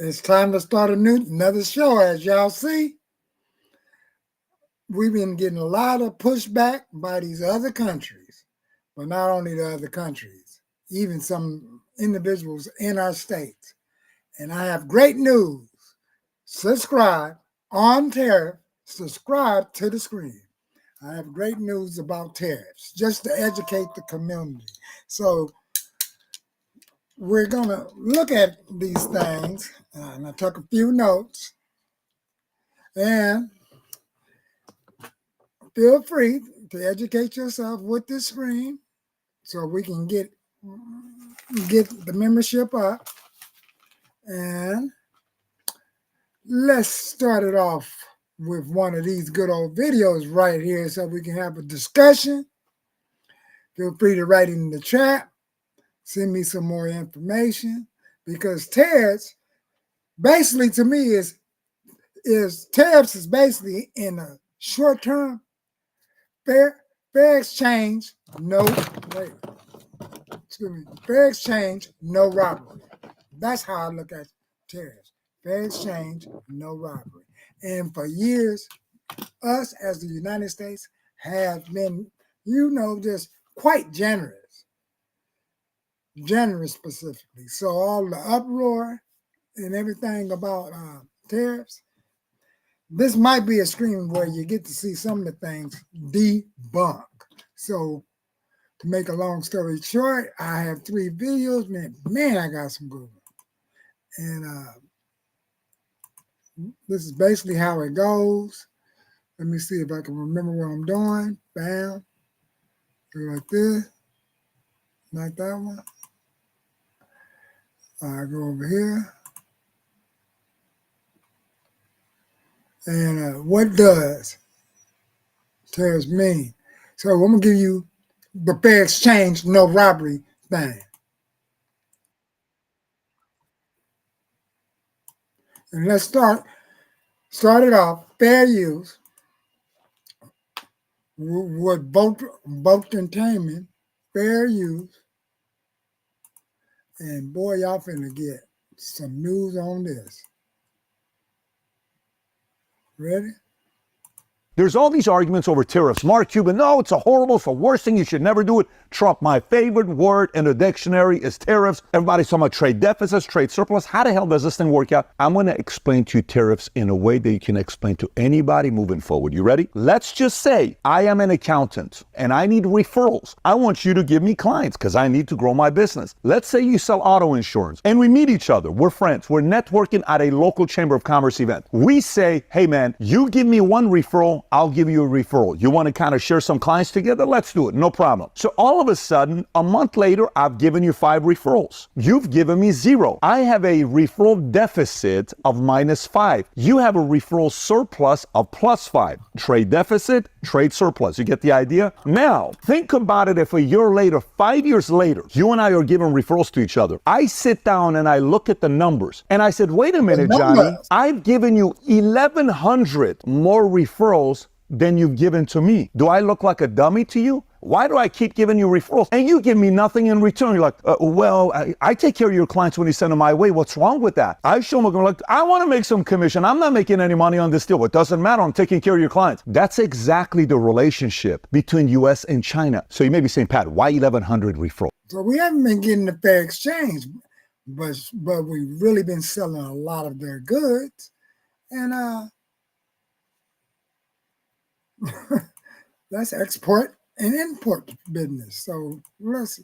It's time to start another show. As y'all see, we've been getting a lot of pushback by these other countries, but not only the other countries, even some individuals in our states. And I have great news. Subscribe on Tariff. Subscribe to the screen. I have great news about tariffs, just to educate the community. So we're going to look at these things, and I took a few notes. And feel free to educate yourself with this screen so we can get the membership up. And let's start it off with one of these good old videos right here so we can have a discussion. Feel free to write in the chat. Send me some more information, because tariffs basically, to me, is tariffs is basically in a short term fair exchange, fair exchange, no robbery. That's how I look at tariffs. Fair exchange, no robbery. And for years, us as the United States have been, just quite generous specifically. So all the uproar and everything about tariffs, this might be a screen where you get to see some of the things debunk. So to make a long story short, I have 3 videos. Man, I got some good ones. And this is basically how it goes. Let me see if I can remember what I'm doing. Bam. Do like this. Like that one. I go over here. And what does tariffs mean? So I'm going to give you the fair exchange, no robbery thing. And let's start it off. Fair use with both entertainment, fair use. And boy, y'all finna get some news on this. Ready? There's all these arguments over tariffs. Mark Cuban, no, it's the worst thing. You should never do it. Trump, my favorite word in the dictionary is tariffs. Everybody's talking about trade deficits, trade surplus. How the hell does this thing work out? I'm going to explain to you tariffs in a way that you can explain to anybody moving forward. You ready? Let's just say I am an accountant and I need referrals. I want you to give me clients because I need to grow my business. Let's say you sell auto insurance and we meet each other. We're friends. We're networking at a local Chamber of Commerce event. We say, hey man, you give me one referral, I'll give you a referral. You want to kind of share some clients together? Let's do it. No problem. So all of a sudden, a month later, I've given you 5 referrals. You've given me 0. I have a referral deficit of -5. You have a referral surplus of +5. Trade deficit, trade surplus. You get the idea? Now, think about it if a year later, 5 years later, you and I are giving referrals to each other. I sit down and I look at the numbers and I said, wait a minute, Johnny, I've given you 1,100 more referrals than you've given to me. Do I look like a dummy to you? Why do I keep giving you referrals and you give me nothing in return? You're like, I take care of your clients when you send them my way. What's wrong with that? I show them, like, I want to make some commission. I'm not making any money on this deal. It doesn't matter. I'm taking care of your clients. That's exactly the relationship between U.S. and China. So you may be saying, Pat, why 1,100 referrals? So we haven't been getting the fair exchange, but we've really been selling a lot of their goods. And that's export and import business. So let's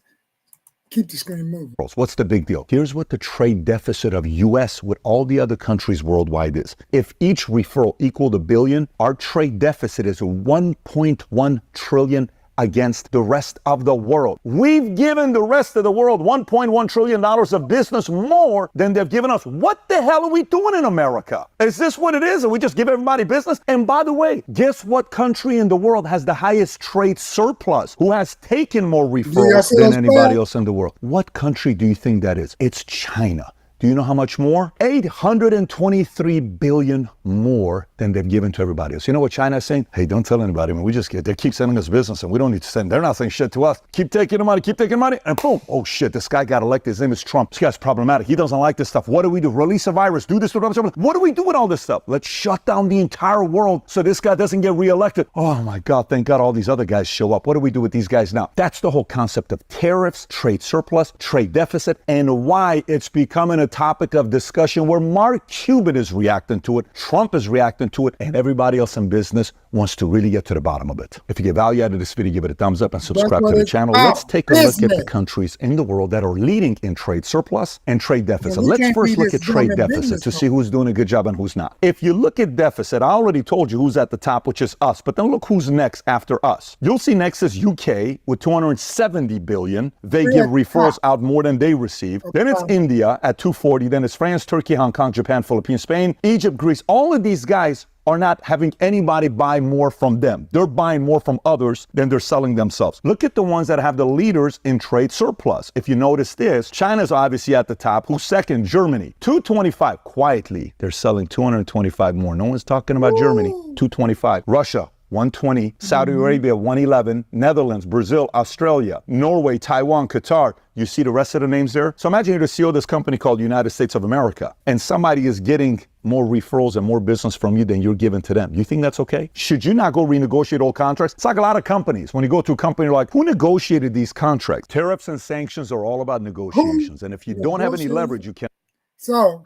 keep the screen moving. What's the big deal? Here's what the trade deficit of U.S. with all the other countries worldwide is. If each referral equaled $1 billion, our trade deficit is $1.1 trillion against the rest of the world. We've given the rest of the world $1.1 trillion of business more than they've given us. What the hell are we doing in America? Is this what it is? And we just give everybody business? And by the way, guess what country in the world has the highest trade surplus? Who has taken more referrals than anybody else in the world? What country do you think that is? It's China. Do you know how much more? $823 billion more than they've given to everybody else. You know what China is saying? Hey, don't tell anybody, man. They keep sending us business and we don't need to send. They're not saying shit to us. Keep taking the money, and boom. Oh shit, this guy got elected. His name is Trump. This guy's problematic. He doesn't like this stuff. What do we do? Release a virus, do this, what do we do with all this stuff? Let's shut down the entire world so this guy doesn't get reelected. Oh my God, thank God all these other guys show up. What do we do with these guys now? That's the whole concept of tariffs, trade surplus, trade deficit, and why it's becoming a topic of discussion where Mark Cuban is reacting to it, Trump is reacting to it, and everybody else in business wants to really get to the bottom of it. If you get value out of this video, give it a thumbs up and subscribe to the channel. Let's take a look at the countries in the world that are leading in trade surplus and trade deficit. Let's first look at trade deficit to see who's doing a good job and who's not. If you look at deficit, I already told you who's at the top, which is us, but then look who's next after us. You'll see next is UK with 270 billion. They give referrals out more than they receive. Then it's India at 240. Then it's France, Turkey, Hong Kong, Japan, Philippines, Spain, Egypt, Greece. All of these guys are not having anybody buy more from them. They're buying more from others than they're selling themselves. Look at the ones that have the leaders in trade surplus. If you notice this, China's obviously at the top. Who's second? Germany. 225. Quietly, they're selling 225 more. No one's talking about Germany. 225. Russia. 120, Saudi Arabia 111, Netherlands, Brazil, Australia, Norway, Taiwan, Qatar. You see the rest of the names there? So imagine you're the CEO of this company called United States of America, and somebody is getting more referrals and more business from you than you're giving to them. You think that's okay? Should you not go renegotiate old contracts? It's like a lot of companies. When you go to a company, you're like, who negotiated these contracts? Tariffs and sanctions are all about negotiations. And if you don't have any leverage, you can't. So,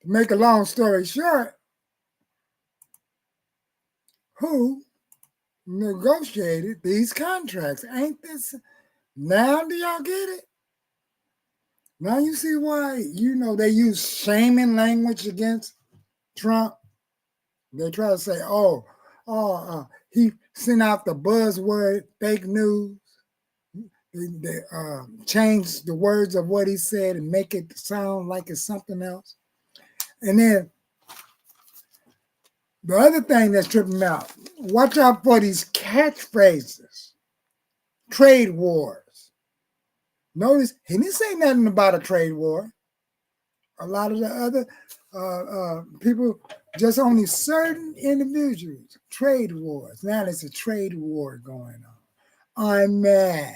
to make a long story short, who negotiated these contracts? Ain't this, now do y'all get it? Now you see why, they use shaming language against Trump. They try to say, he sent out the buzzword fake news. They change the words of what he said and make it sound like it's something else. And then the other thing that's tripping me out, watch out for these catchphrases, trade wars. Notice he didn't say nothing about a trade war. A lot of the other people, just only certain individuals, trade wars. Now there's a trade war going on. I'm mad.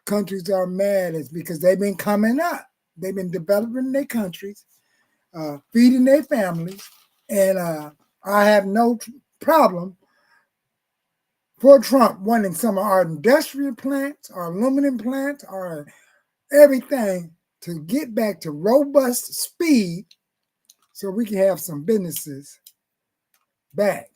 Countries are mad. It's because they've been coming up. They've been developing their countries, feeding their families, and I have no problem for Trump wanting some of our industrial plants, our aluminum plants, our everything to get back to robust speed so we can have some businesses back.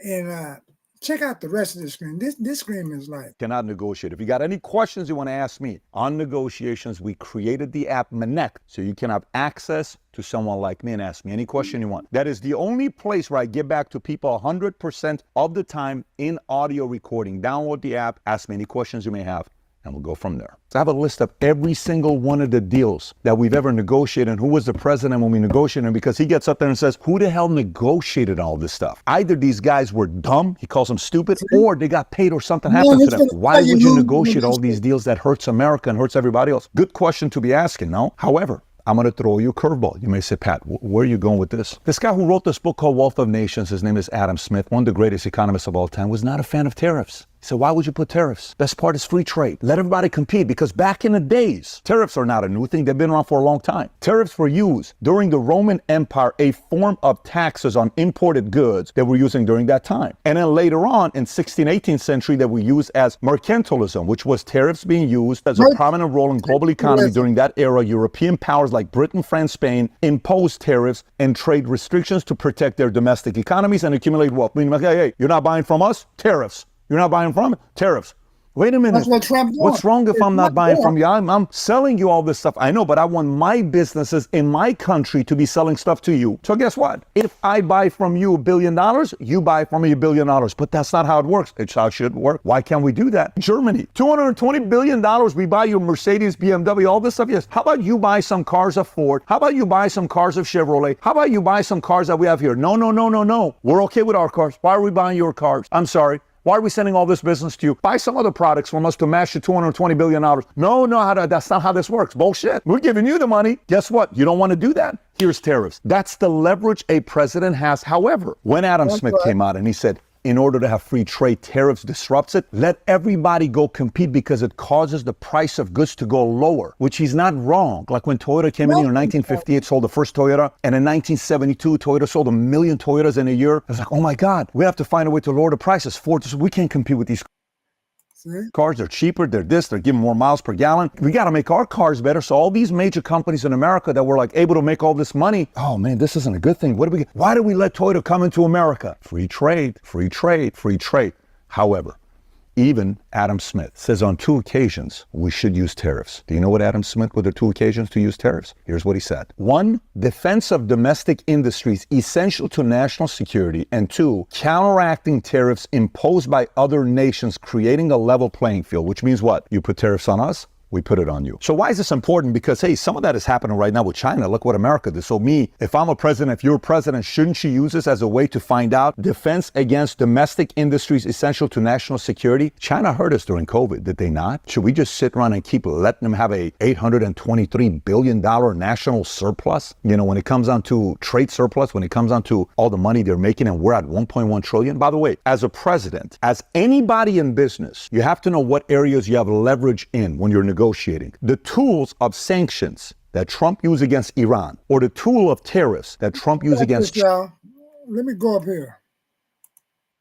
And check out the rest of the screen. This screen is like... Cannot negotiate. If you got any questions you want to ask me on negotiations, we created the app Manek so you can have access to someone like me and ask me any question you want. That is the only place where I get back to people 100% of the time in audio recording. Download the app, ask me any questions you may have, and we'll go from there. So I have a list of every single one of the deals that we've ever negotiated and who was the president when we negotiated them, because he gets up there and says, who the hell negotiated all this stuff? Either these guys were dumb, he calls them stupid, or they got paid or something happened to them. Why would you negotiate all these deals that hurts America and hurts everybody else? Good question to be asking, no? However, I'm going to throw you a curveball. You may say, Pat, where are you going with this? This guy who wrote this book called Wealth of Nations, his name is Adam Smith, one of the greatest economists of all time, was not a fan of tariffs. So why would you put tariffs? Best part is free trade. Let everybody compete, because back in the days, tariffs are not a new thing. They've been around for a long time. Tariffs were used during the Roman Empire, a form of taxes on imported goods that were using during that time. And then later on in 16th, 18th century, that we used as mercantilism, which was tariffs being used as a prominent role in global economy during that era. European powers like Britain, France, Spain imposed tariffs and trade restrictions to protect their domestic economies and accumulate wealth. Meaning, hey, you're not buying from us? Tariffs. You're not buying from it? Tariffs. Wait a minute. That's what Trump wants. What's wrong if I'm not buying from you? I'm selling you all this stuff. I know, but I want my businesses in my country to be selling stuff to you. So guess what? If I buy from you $1 billion, you buy from me $1 billion. But that's not how it works. It's how it should work. Why can't we do that? Germany, $220 billion. We buy you Mercedes, BMW, all this stuff. Yes. How about you buy some cars of Ford? How about you buy some cars of Chevrolet? How about you buy some cars that we have here? No. We're okay with our cars. Why are we buying your cars? I'm sorry. Why are we sending all this business to you? Buy some other products from us to match the $220 billion. No, that's not how this works. Bullshit. We're giving you the money. Guess what? You don't want to do that? Here's tariffs. That's the leverage a president has. However, when Adam Smith came out and he said, in order to have free trade, tariffs disrupts it. Let everybody go compete because it causes the price of goods to go lower, which he's not wrong. Like when Toyota came in here in 1958, sold the first Toyota, and in 1972, Toyota sold 1 million Toyotas in a year. It's like, oh my God, we have to find a way to lower the prices. Ford, we can't compete with these cars. They're cheaper, they're giving more miles per gallon. We got to make our cars better. So all these major companies in America that were like able to make all this money, oh man, this isn't a good thing. Why do we let Toyota come into America? Free trade, free trade, free trade. However, even Adam Smith says on 2 occasions we should use tariffs. Do you know what Adam Smith were the 2 occasions to use tariffs? Here's what he said. 1, defense of domestic industries essential to national security. And 2, counteracting tariffs imposed by other nations, creating a level playing field, which means what? You put tariffs on us, we put it on you. So why is this important? Because, hey, some of that is happening right now with China. Look what America did. So me, if I'm a president, if you're a president, shouldn't you use this as a way to find out defense against domestic industries essential to national security? China hurt us during COVID, did they not? Should we just sit around and keep letting them have a $823 billion national surplus? You know, when it comes down to trade surplus, when it comes down to all the money they're making, and we're at 1.1 trillion. By the way, as a president, as anybody in business, you have to know what areas you have leverage in when you're negotiating. The tools of sanctions that Trump used against Iran, or the tool of tariffs that Trump used against China. Let me go up here.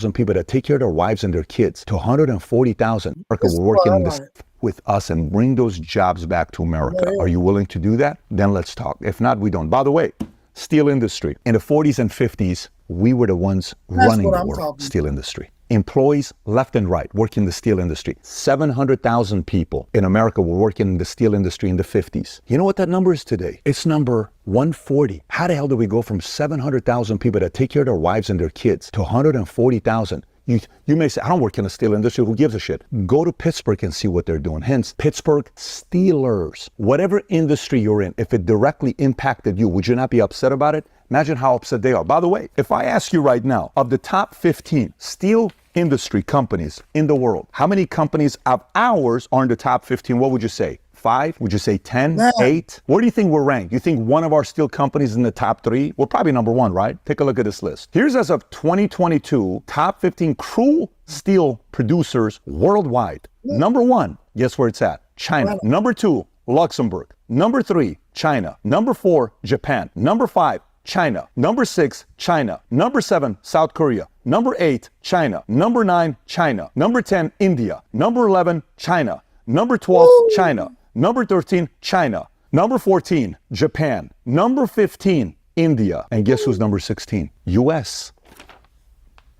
Some people that take care of their wives and their kids to 140,000 America will work in this with us and bring those jobs back to America. Are you willing to do that? Then let's talk. If not, we don't. By the way, steel industry. In the 40s and 50s, we were the ones running the world. Steel industry. Employees left and right work in the steel industry. 700,000 people in America were working in the steel industry in the 50s. You know what that number is today? It's number 140. How the hell do we go from 700,000 people that take care of their wives and their kids to 140,000? You may say, I don't work in the steel industry. Who gives a shit? Go to Pittsburgh and see what they're doing. Hence, Pittsburgh Steelers. Whatever industry you're in, if it directly impacted you, would you not be upset about it? Imagine how upset they are. By the way, if I ask you right now, of the top 15 steel industry companies in the world, how many companies of ours are in the top 15? What would you say? 5? Would you say 10? 8? Where do you think we're ranked? You think one of our steel companies is in the top 3? We're probably number 1, right? Take a look at this list. Here's as of 2022, top 15 crude steel producers worldwide. Number 1, guess where it's at? China. Number 2, Luxembourg. Number 3, China. Number 4, Japan. Number 5, China. Number 6, China. Number 7, South Korea. Number 8, China. Number 9, China. Number 10, India. Number 11, China. Number 12, China. Number 13, China. Number 14, Japan. Number 15, India. And guess who's number 16? US.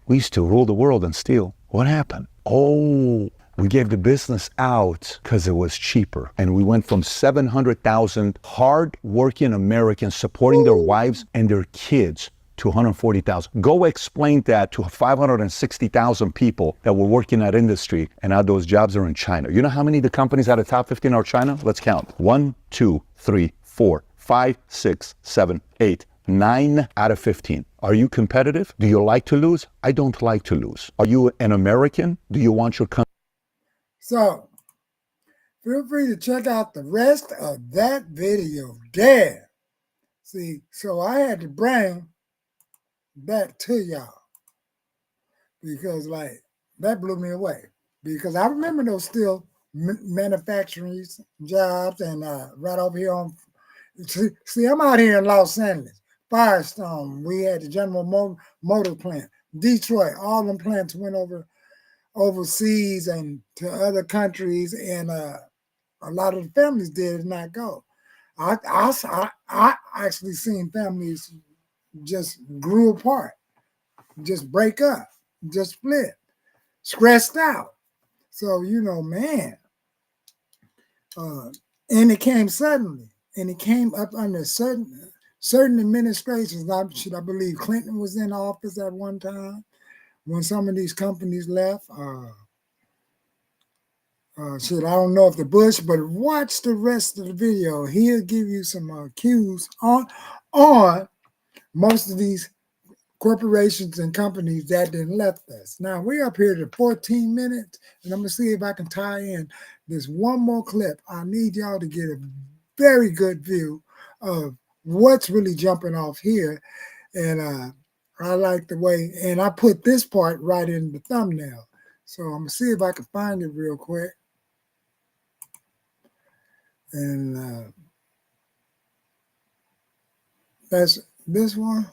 We used to rule the world in steel. What happened? Oh, we gave the business out because it was cheaper. And we went from 700,000 hard-working Americans supporting their wives and their kids to 140,000. Go explain that to 560,000 people that were working in that industry, and now those jobs are in China. You know how many of the companies out of top 15 are China? Let's count. 1, 2, 3, 4, 5, 6, 7, 8, 9 out of 15. Are you competitive? Do you like to lose? I don't like to lose. Are you an American? Do you want your country? So, feel free to check out the rest of that video there. See, so I had to bring that to y'all because like that blew me away because I remember those steel manufacturing jobs and right over here on see I'm out here in Los Angeles, Firestone, we had the General Motor plant, Detroit, all them plants went overseas and to other countries, and a lot of the families did not go. I actually seen families just grew apart, just break up, just split, stressed out. So, you know, man, and it came suddenly, and it came up under certain administrations. I believe Clinton was in office at one time when some of these companies left. I don't know if the Bush, but watch the rest of the video. He'll give you some cues on most of these corporations and companies that didn't left us. Now we're up here to 14 minutes, and I'm gonna see if I can tie in this one more clip. I need y'all to get a very good view of what's really jumping off here. And I like the way, and I put this part right in the thumbnail. So I'm gonna see if I can find it real quick. And that's this one.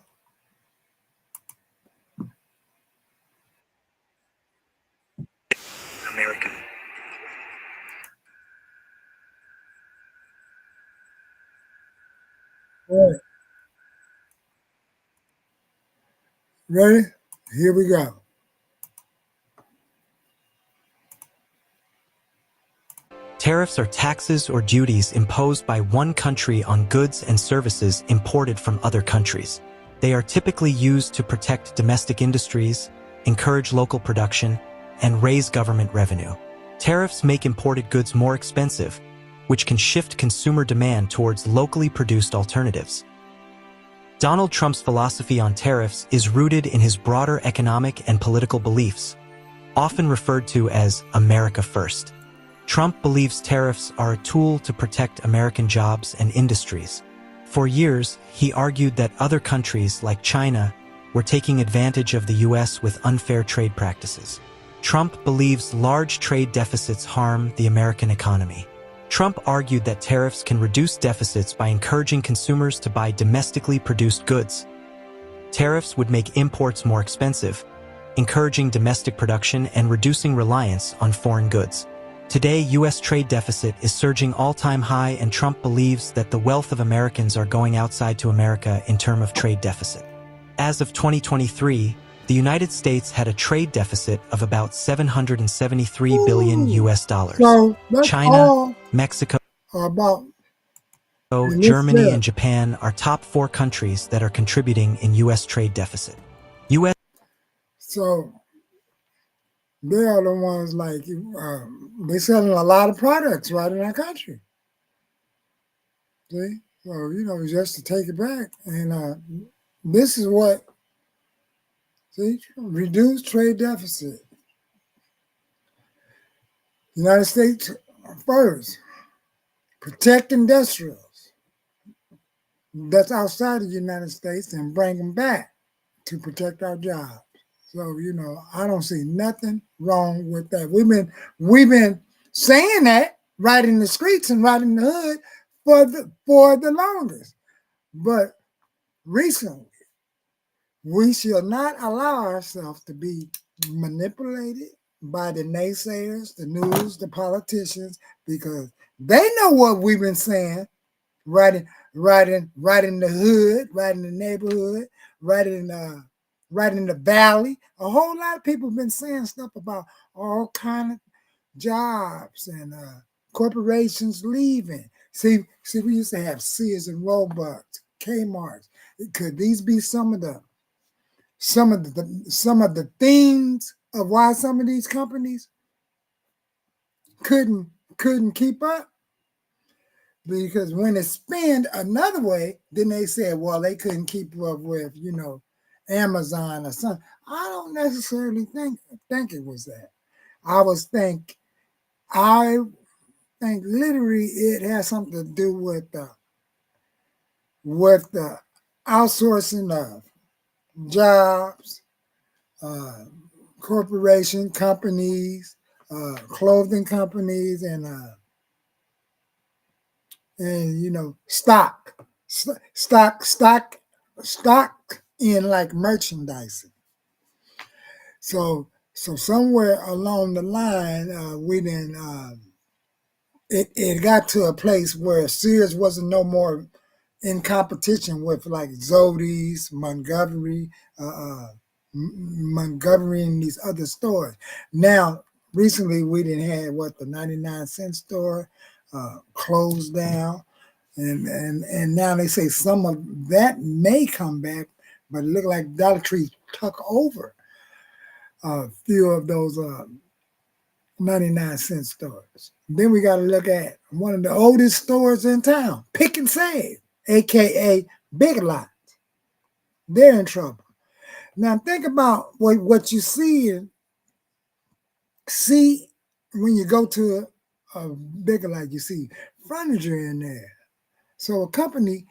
American. All right. Ready? Here we go. Tariffs are taxes or duties imposed by one country on goods and services imported from other countries. They are typically used to protect domestic industries, encourage local production, and raise government revenue. Tariffs make imported goods more expensive, which can shift consumer demand towards locally produced alternatives. Donald Trump's philosophy on tariffs is rooted in his broader economic and political beliefs, often referred to as America First. Trump believes tariffs are a tool to protect American jobs and industries. For years, he argued that other countries like China were taking advantage of the U.S. with unfair trade practices. Trump believes large trade deficits harm the American economy. Trump argued that tariffs can reduce deficits by encouraging consumers to buy domestically produced goods. Tariffs would make imports more expensive, encouraging domestic production and reducing reliance on foreign goods. Today, U.S. trade deficit is surging all-time high, and Trump believes that the wealth of Americans are going outside to America in terms of trade deficit. As of 2023, the United States had a trade deficit of about 773 billion US dollars. So that's China, all Mexico, about Germany, and Japan are top 4 countries that are contributing in U.S. trade deficit. U.S. So they are the ones like they're selling a lot of products right in our country. See, so just to take it back, and this is what reduce trade deficit. United States first, protect industrials that's outside of the United States and bring them back to protect our jobs. So, I don't see nothing wrong with that. We've been saying that right in the streets and right in the hood for the longest. But recently, we shall not allow ourselves to be manipulated by the naysayers, the news, the politicians, because they know what we've been saying right in the hood, right in the neighborhood, right in the valley. A whole lot of people have been saying stuff about all kind of jobs and corporations leaving. See, we used to have Sears and Roebuck, Kmart's. Could these be some of the themes of why some of these companies couldn't keep up? Because when it's spent another way, then they said, well, they couldn't keep up with, Amazon or something. I don't necessarily think it was that. I think literally it has something to do with the outsourcing of jobs, corporation companies, clothing companies, and stock in like merchandising. So somewhere along the line, we didn't. It got to a place where Sears wasn't no more in competition with like Zody's, Montgomery, and these other stores. Now, recently we didn't have the 99-cent store closed down, and now they say some of that may come back, but it looked like Dollar Tree took over a few of those 99-cent stores. Then we got to look at one of the oldest stores in town, Pick and Save, aka Big Lots. They're in trouble. Now think about what you see when you go to a bigger, like you see furniture in there. So a company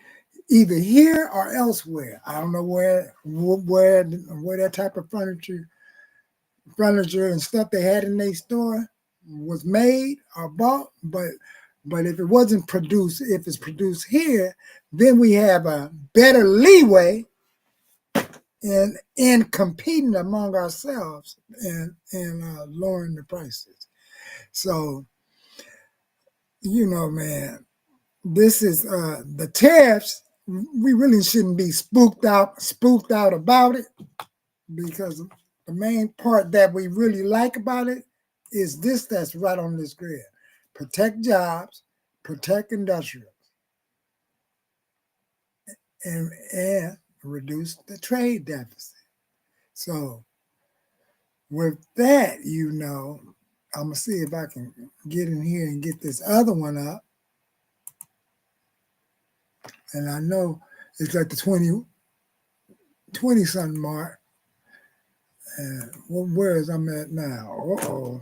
either here or elsewhere. I don't know where that type of furniture and stuff they had in their store was made or bought, but if it wasn't produced, if it's produced here, then we have a better leeway in competing among ourselves and lowering the prices. So, man, this is the tariffs. We really shouldn't be spooked out about it, because the main part that we really like about it is this that's right on this grid: protect jobs, protect industrials, and reduce the trade deficit. So with that, I'm gonna see if I can get in here and get this other one up. And I know it's at the 20 something mark. And where is I'm at now?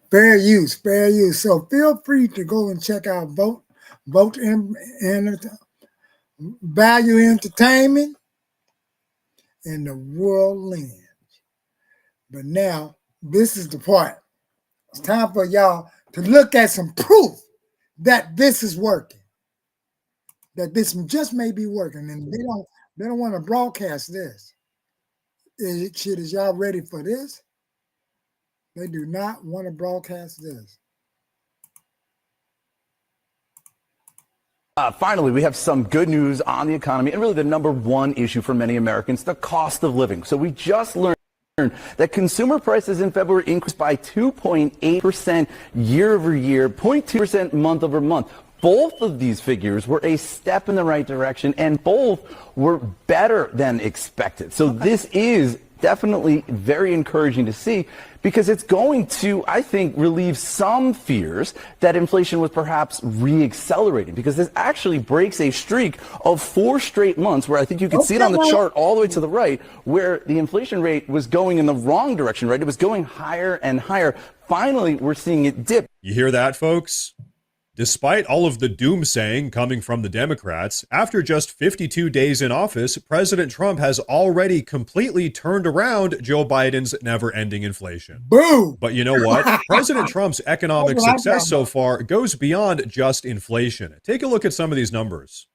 Fair use. So feel free to go and check out Vote and Value Entertainment and the World Lens. But now this is the part. It's time for y'all to look at some proof that this is working. That this just may be working, and they don't want to broadcast this. Is y'all ready for this? They do not want to broadcast this. Finally, we have some good news on the economy and really the number one issue for many Americans, the cost of living. So we just learned that consumer prices in February increased by 2.8% year over year, 0.2% month over month. Both of these figures were a step in the right direction, and both were better than expected. So this is definitely very encouraging to see, because it's going to, I think, relieve some fears that inflation was perhaps re-accelerating, because this actually breaks a streak of 4 straight months where I think you can see it on the chart all the way to the right, where the inflation rate was going in the wrong direction, right? It was going higher and higher. Finally, we're seeing it dip. You hear that, folks? Despite all of the doomsaying coming from the Democrats, after just 52 days in office, President Trump has already completely turned around Joe Biden's never-ending inflation. Boom! But you know what? President Trump's economic success so far goes beyond just inflation. Take a look at some of these numbers.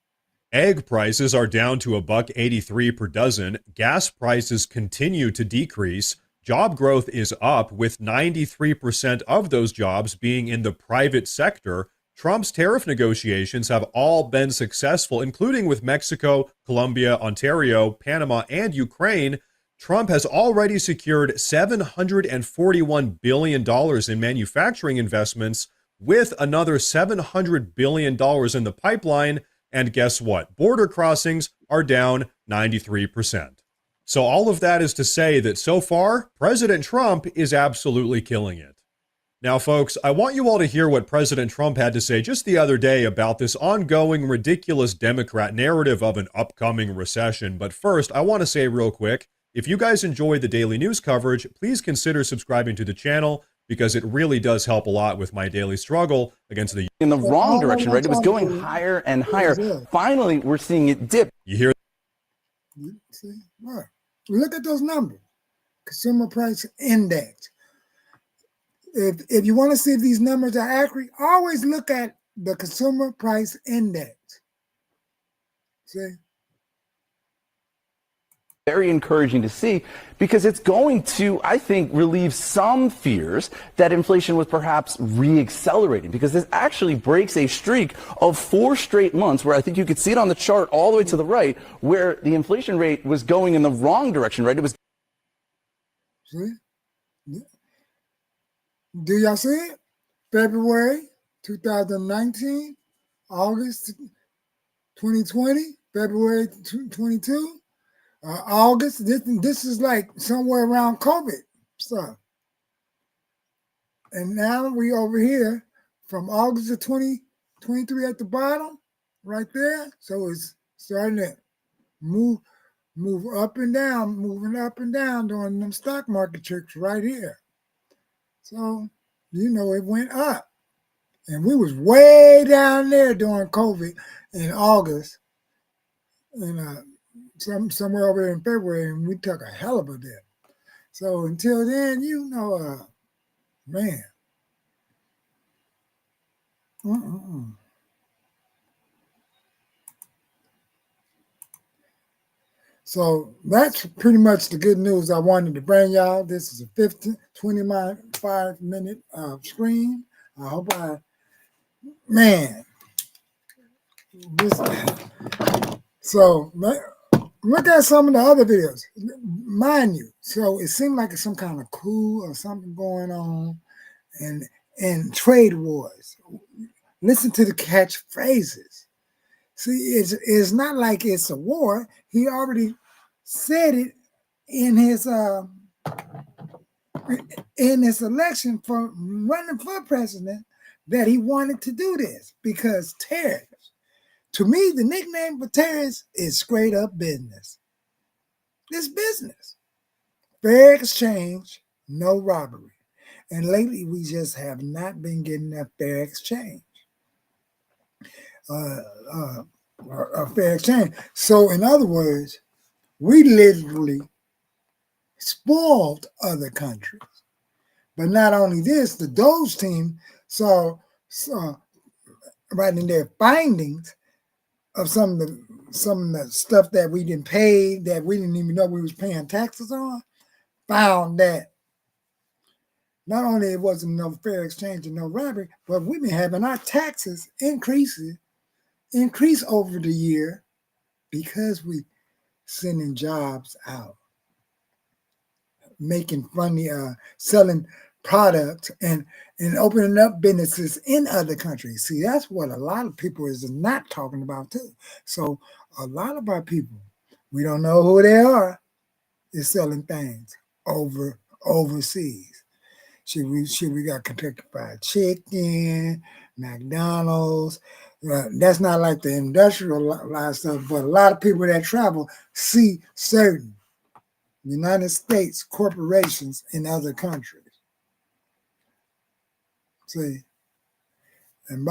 Egg prices are down to $1.83 per dozen. Gas prices continue to decrease. Job growth is up, with 93% of those jobs being in the private sector. Trump's tariff negotiations have all been successful, including with Mexico, Colombia, Ontario, Panama, and Ukraine. Trump has already secured $741 billion in manufacturing investments, with another $700 billion in the pipeline. And guess what? Border crossings are down 93%. So all of that is to say that so far, President Trump is absolutely killing it. Now, folks, I want you all to hear what President Trump had to say just the other day about this ongoing ridiculous Democrat narrative of an upcoming recession. But first, I want to say real quick, if you guys enjoy the daily news coverage, please consider subscribing to the channel, because it really does help a lot with my daily struggle against the... In the wrong direction, right? It was going higher and higher. Finally, we're seeing it dip. You hear? See? Look. Look at those numbers. Consumer Price Index. If you want to see if these numbers are accurate, always look at the Consumer Price Index. See? Very encouraging to see, because it's going to, I think, relieve some fears that inflation was perhaps re-accelerating, because this actually breaks a streak of 4 straight months where I think you could see it on the chart all the way to the right, where the inflation rate was going in the wrong direction, right? It was... See? Do y'all see it? February 2019, August 2020, February 22, August. This is like somewhere around COVID stuff. And now we over here from August of 2023 at the bottom, right there. So it's starting to move move up and down, moving up and down during them stock market tricks right here. So, it went up. And we was way down there during COVID in August. And somewhere over there in February, and we took a hell of a dip. So until then, man. Mm-mm-mm. So that's pretty much the good news I wanted to bring y'all. This is a 25-minute screen. I hope man. So look at some of the other videos. Mind you, so it seemed like it's some kind of coup or something going on and trade wars. Listen to the catchphrases. See, it's not like it's a war. He already said it in his election for running for president that he wanted to do this because tariffs. To me, the nickname for tariffs is straight up business. It's business. Fair exchange, no robbery. And lately, we just have not been getting that fair exchange. A fair exchange. So, in other words, we literally spoiled other countries. But not only this, the Doge team saw right in their findings of some of the stuff that we didn't pay, that we didn't even know we was paying taxes on, found that not only it wasn't no fair exchange and no robbery, but we've been having our taxes increase over the year because we sending jobs out, making money, selling products and opening up businesses in other countries. See, that's what a lot of people is not talking about too. So a lot of our people, we don't know who they are, is selling things overseas. We got Kentucky Fried Chicken, McDonald's. That's not like the industrialized stuff, but a lot of people that travel see certain United States corporations in other countries. See, and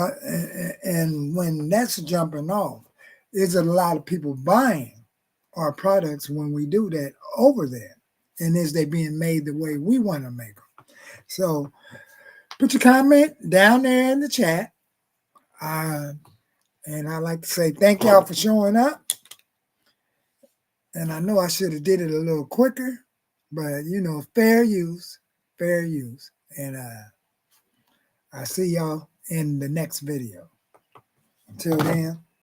when that's jumping off, there's a lot of people buying our products when we do that over there, and is they being made the way we want to make them? So put your comment down there in the chat. And I'd like to say thank y'all for showing up. And I know I should have did it a little quicker, but fair use. And I see y'all in the next video. Until then.